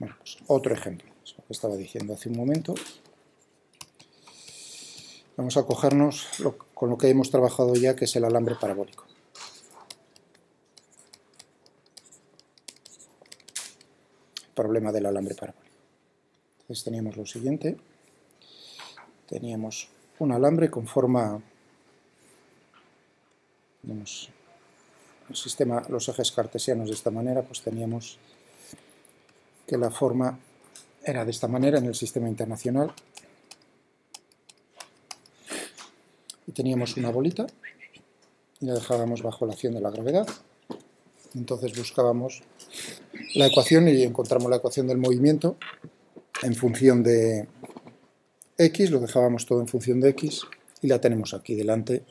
Bueno, pues otro ejemplo, es lo que estaba diciendo hace un momento. Vamos a cogernos con lo que hemos trabajado ya, que es el alambre parabólico. El problema del alambre parabólico. Entonces teníamos lo siguiente. Teníamos un alambre con forma... Tenemos el sistema, los ejes cartesianos de esta manera, pues teníamos que la forma era de esta manera en el sistema internacional. Y teníamos una bolita y la dejábamos bajo la acción de la gravedad. Entonces buscábamos la ecuación y encontramos la ecuación del movimiento en función de x, lo dejábamos todo en función de x y la tenemos aquí delante.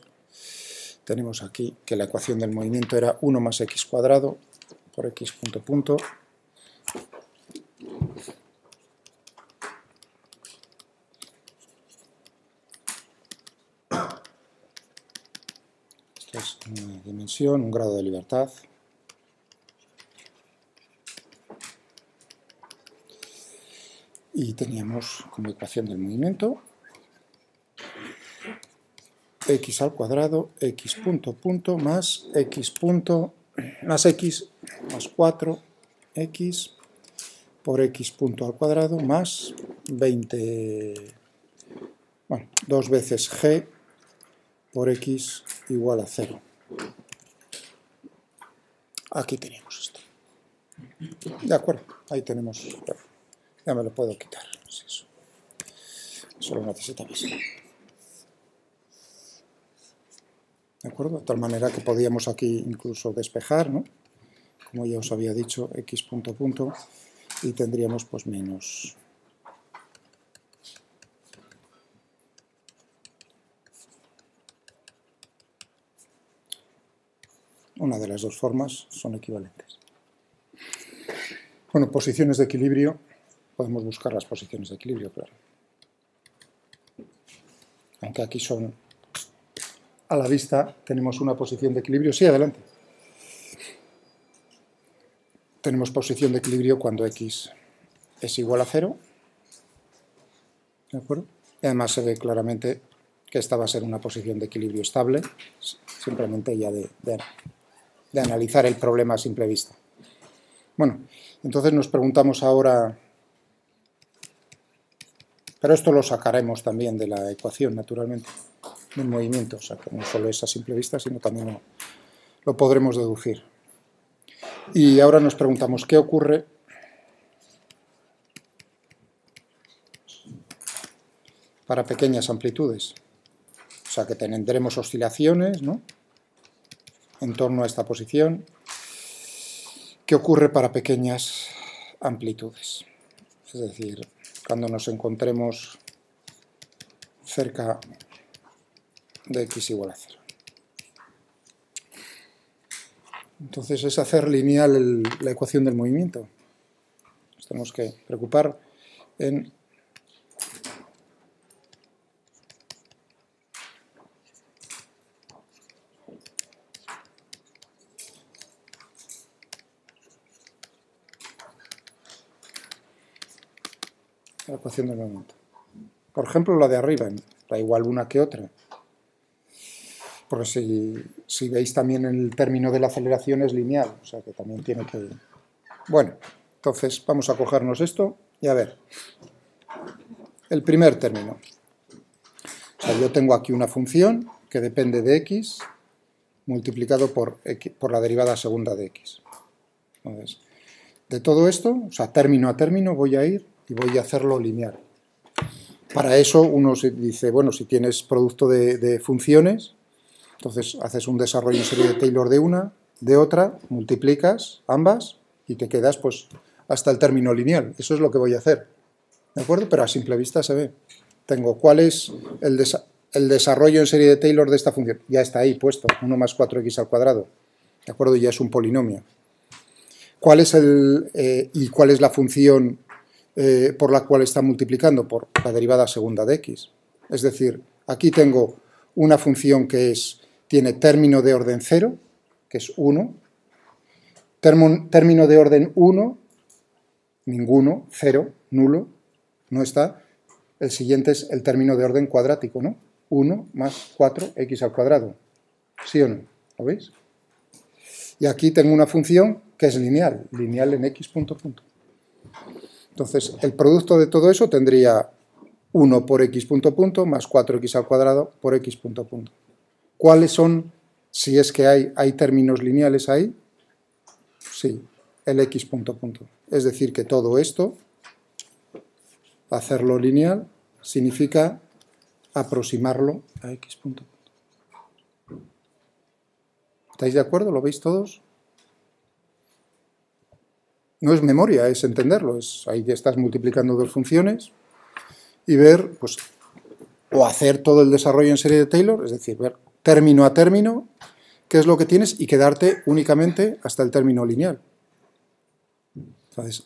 Tenemos aquí que la ecuación del movimiento era 1 más x cuadrado por x punto punto. Esto es una dimensión, un grado de libertad. Y teníamos como ecuación del movimiento x al cuadrado, x punto punto más x punto más x más 4x por x punto al cuadrado más 20, bueno, 2 veces g por x igual a 0. Aquí teníamos esto. De acuerdo, ahí tenemos, ya me lo puedo quitar, es eso. Solo necesita visión. ¿De acuerdo? De tal manera que podíamos aquí incluso despejar, ¿no? Como ya os había dicho, x punto punto, y tendríamos pues menos. Una de las dos formas son equivalentes. Bueno, posiciones de equilibrio, podemos buscar las posiciones de equilibrio, claro. Aunque aquí son... A la vista tenemos una posición de equilibrio. Sí, adelante. Tenemos posición de equilibrio cuando x es igual a 0. ¿De acuerdo? Y además se ve claramente que esta va a ser una posición de equilibrio estable, simplemente ya de analizar el problema a simple vista. Bueno, entonces nos preguntamos ahora... Pero esto lo sacaremos también de la ecuación, naturalmente, del movimiento, o sea, que no solo es a simple vista, sino también lo podremos deducir. Y ahora nos preguntamos, ¿qué ocurre para pequeñas amplitudes? O sea, que tendremos oscilaciones, ¿no?, en torno a esta posición. ¿Qué ocurre para pequeñas amplitudes? Es decir, cuando nos encontremos cerca de x igual a 0. Entonces es hacer lineal la ecuación del movimiento. Nos tenemos que preocupar en la ecuación del movimiento. Por ejemplo, la de arriba, da igual una que otra. Porque si veis también el término de la aceleración es lineal, o sea que también tiene que... Bueno, entonces vamos a cogernos esto y a ver. El primer término. O sea, yo tengo aquí una función que depende de x multiplicado por la derivada segunda de x. Entonces, de todo esto, o sea, término a término, voy a ir y voy a hacerlo lineal. Para eso uno se dice, bueno, si tienes producto de funciones, entonces haces un desarrollo en serie de Taylor de una, de otra, multiplicas ambas y te quedas pues hasta el término lineal. Eso es lo que voy a hacer, ¿de acuerdo? Pero a simple vista se ve. Tengo cuál es el desarrollo en serie de Taylor de esta función. Ya está ahí puesto, 1 más 4x al cuadrado, ¿de acuerdo? Ya es un polinomio. ¿Cuál es y cuál es la función por la cual está multiplicando? Por la derivada segunda de x. Es decir, aquí tengo una función que tiene término de orden 0, que es 1, término de orden 1, ninguno, 0, nulo, no está. El siguiente es el término de orden cuadrático, ¿no? 1 más 4x al cuadrado. ¿Sí o no? ¿Lo veis? Y aquí tengo una función que es lineal, lineal en x punto punto. Entonces, el producto de todo eso tendría 1 por x punto punto más 4x al cuadrado por x punto punto. ¿Cuáles son, si es que hay términos lineales ahí? Sí, el x punto punto. Es decir, que todo esto, hacerlo lineal, significa aproximarlo a x punto punto. ¿Estáis de acuerdo? ¿Lo veis todos? No es memoria, es entenderlo. Ahí ya estás multiplicando dos funciones y ver, pues, o hacer todo el desarrollo en serie de Taylor, es decir, ver término a término qué es lo que tienes y quedarte únicamente hasta el término lineal. Entonces,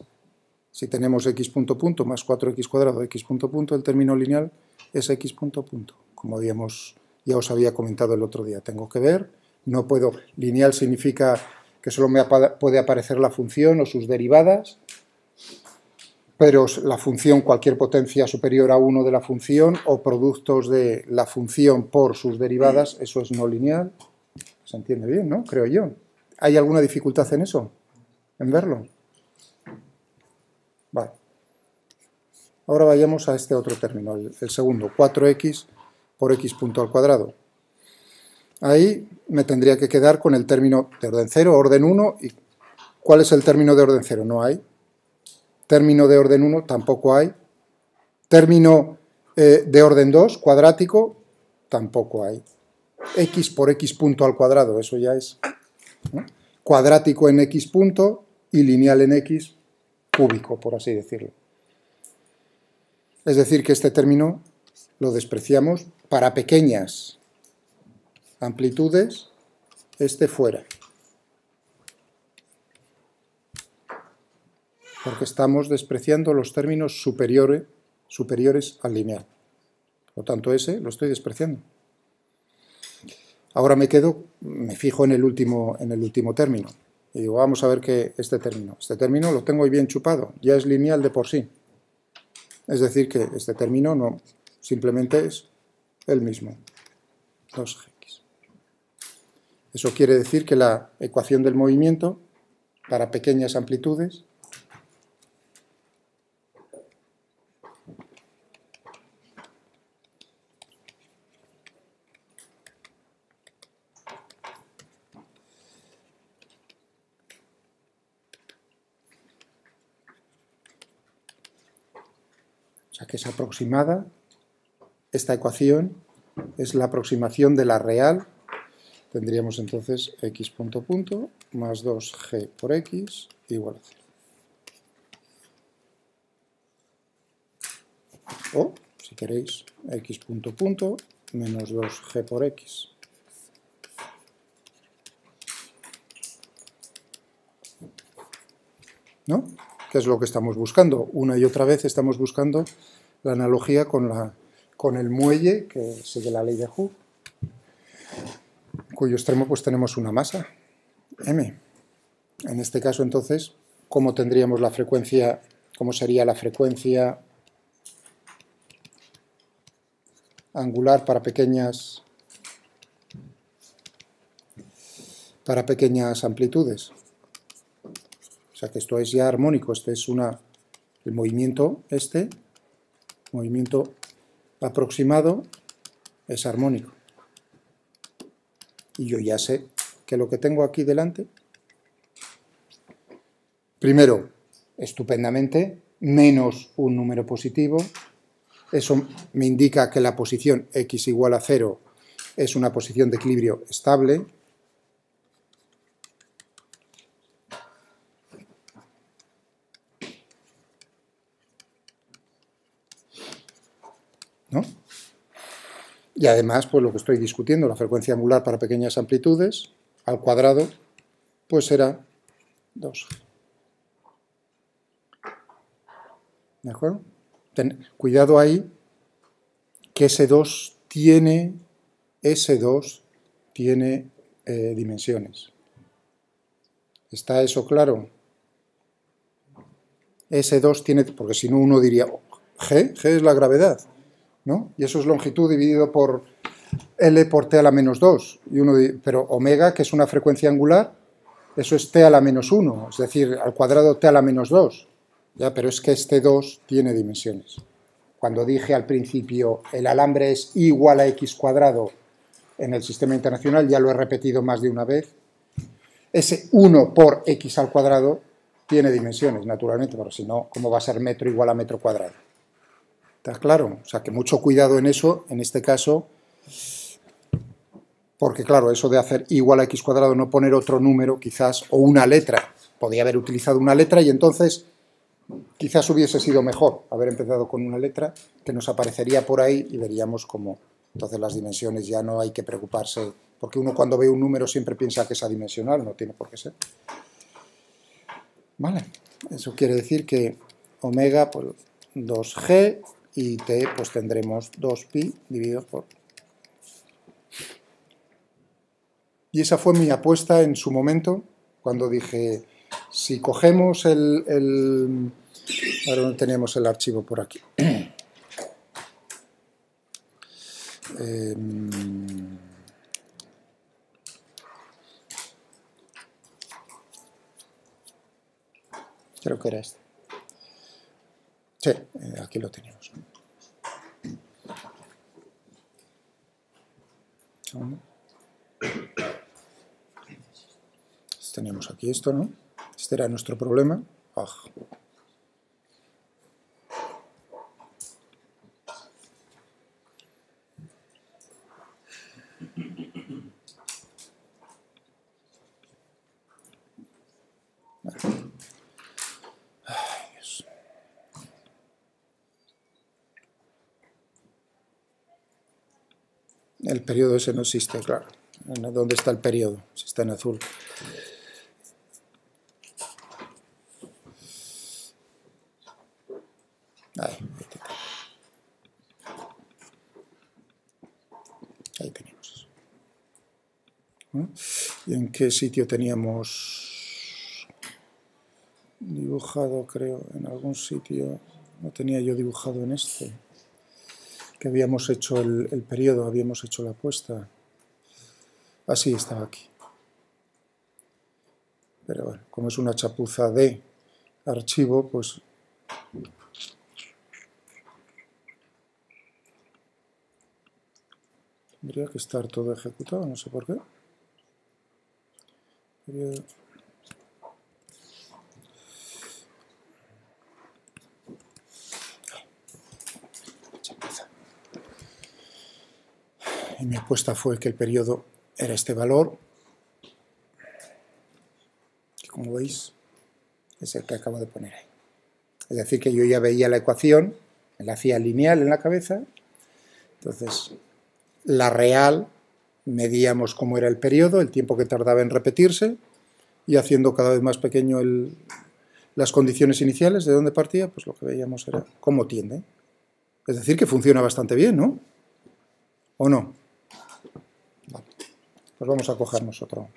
si tenemos x punto punto más 4x cuadrado x punto punto, el término lineal es x punto punto. Como ya os había comentado el otro día, tengo que ver, no puedo, lineal significa que solo me puede aparecer la función o sus derivadas, pero la función, cualquier potencia superior a 1 de la función o productos de la función por sus derivadas, eso es no lineal. Se entiende bien, ¿no? Creo yo. ¿Hay alguna dificultad en eso? ¿En verlo? Vale. Ahora vayamos a este otro término, el segundo, 4x por x punto al cuadrado. Ahí me tendría que quedar con el término de orden 0, orden 1. ¿Y cuál es el término de orden 0? No hay. Término de orden 1 tampoco hay. Término de orden 2, cuadrático, tampoco hay. X por x punto al cuadrado, eso ya es, ¿no? Cuadrático en x punto y lineal en x cúbico, por así decirlo. Es decir, que este término lo despreciamos para pequeñas amplitudes, este fuera. Porque estamos despreciando los términos superiores al lineal. Por lo tanto, ese lo estoy despreciando. Ahora me fijo en el último término. Y digo, vamos a ver que este término lo tengo bien chupado, ya es lineal de por sí. Es decir, que este término no, simplemente es el mismo, 2x. Eso quiere decir que la ecuación del movimiento para pequeñas amplitudes que es aproximada, esta ecuación es la aproximación de la real, tendríamos entonces x punto punto más 2g por x igual a 0. O, si queréis, x punto punto menos 2g por x. ¿No? ¿Qué es lo que estamos buscando? Una y otra vez estamos buscando la analogía con el muelle, que sigue la ley de Hooke, cuyo extremo pues tenemos una masa, m. En este caso, entonces, ¿cómo tendríamos la frecuencia? ¿Cómo sería la frecuencia angular para pequeñas amplitudes? O sea que esto es ya armónico, este es el movimiento aproximado es armónico. Y yo ya sé que lo que tengo aquí delante, primero, estupendamente, menos un número positivo, eso me indica que la posición x igual a 0 es una posición de equilibrio estable. ¿No? Y además, pues lo que estoy discutiendo, la frecuencia angular para pequeñas amplitudes, al cuadrado, pues será 2. ¿De acuerdo? Cuidado ahí, que S2 tiene dimensiones. ¿Está eso claro? ese 2 tiene, porque si no uno diría, G es la gravedad, ¿no? Y eso es longitud dividido por L por T a la menos 2. Pero omega, que es una frecuencia angular, eso es T a la menos 1, es decir, al cuadrado T a la menos 2. ¿Ya? Pero es que este 2 tiene dimensiones. Cuando dije al principio el alambre es igual a x cuadrado en el sistema internacional, ya lo he repetido más de una vez, ese 1 por x al cuadrado tiene dimensiones, naturalmente, pero si no, ¿cómo va a ser metro igual a metro cuadrado? ¿Está claro? O sea, que mucho cuidado en eso, en este caso, porque claro, eso de hacer igual a x cuadrado, no poner otro número quizás, o una letra, podía haber utilizado una letra y entonces quizás hubiese sido mejor haber empezado con una letra que nos aparecería por ahí y veríamos cómo. Entonces las dimensiones ya no hay que preocuparse, porque uno cuando ve un número siempre piensa que es adimensional, no tiene por qué ser. Vale, eso quiere decir que omega por 2g y t pues tendremos 2pi dividido por... Y esa fue mi apuesta en su momento, cuando dije, si cogemos ahora no teníamos el archivo por aquí. Creo que era este. Sí, aquí lo teníamos. Teníamos aquí esto, ¿no? Este era nuestro problema. ¡Ah! Ay, Dios. El periodo ese no existe, claro. ¿Dónde está el periodo? Si está en azul. Ahí tenemos eso. ¿No? ¿Y en qué sitio teníamos dibujado? Creo, en algún sitio. No tenía yo dibujado en este. Que habíamos hecho el periodo, habíamos hecho la apuesta. Así estaba aquí. Pero bueno, como es una chapuza de archivo, pues... Tendría que estar todo ejecutado, no sé por qué. Periodo. Y mi apuesta fue que el periodo era este valor, que como veis es el que acabo de poner ahí. Es decir, que yo ya veía la ecuación, me la hacía lineal en la cabeza, entonces la real medíamos cómo era el periodo, el tiempo que tardaba en repetirse, y haciendo cada vez más pequeño las condiciones iniciales de dónde partía, pues lo que veíamos era cómo tiende. Es decir, que funciona bastante bien, ¿no? ¿O no? Vale. Pues vamos a cogernos otro.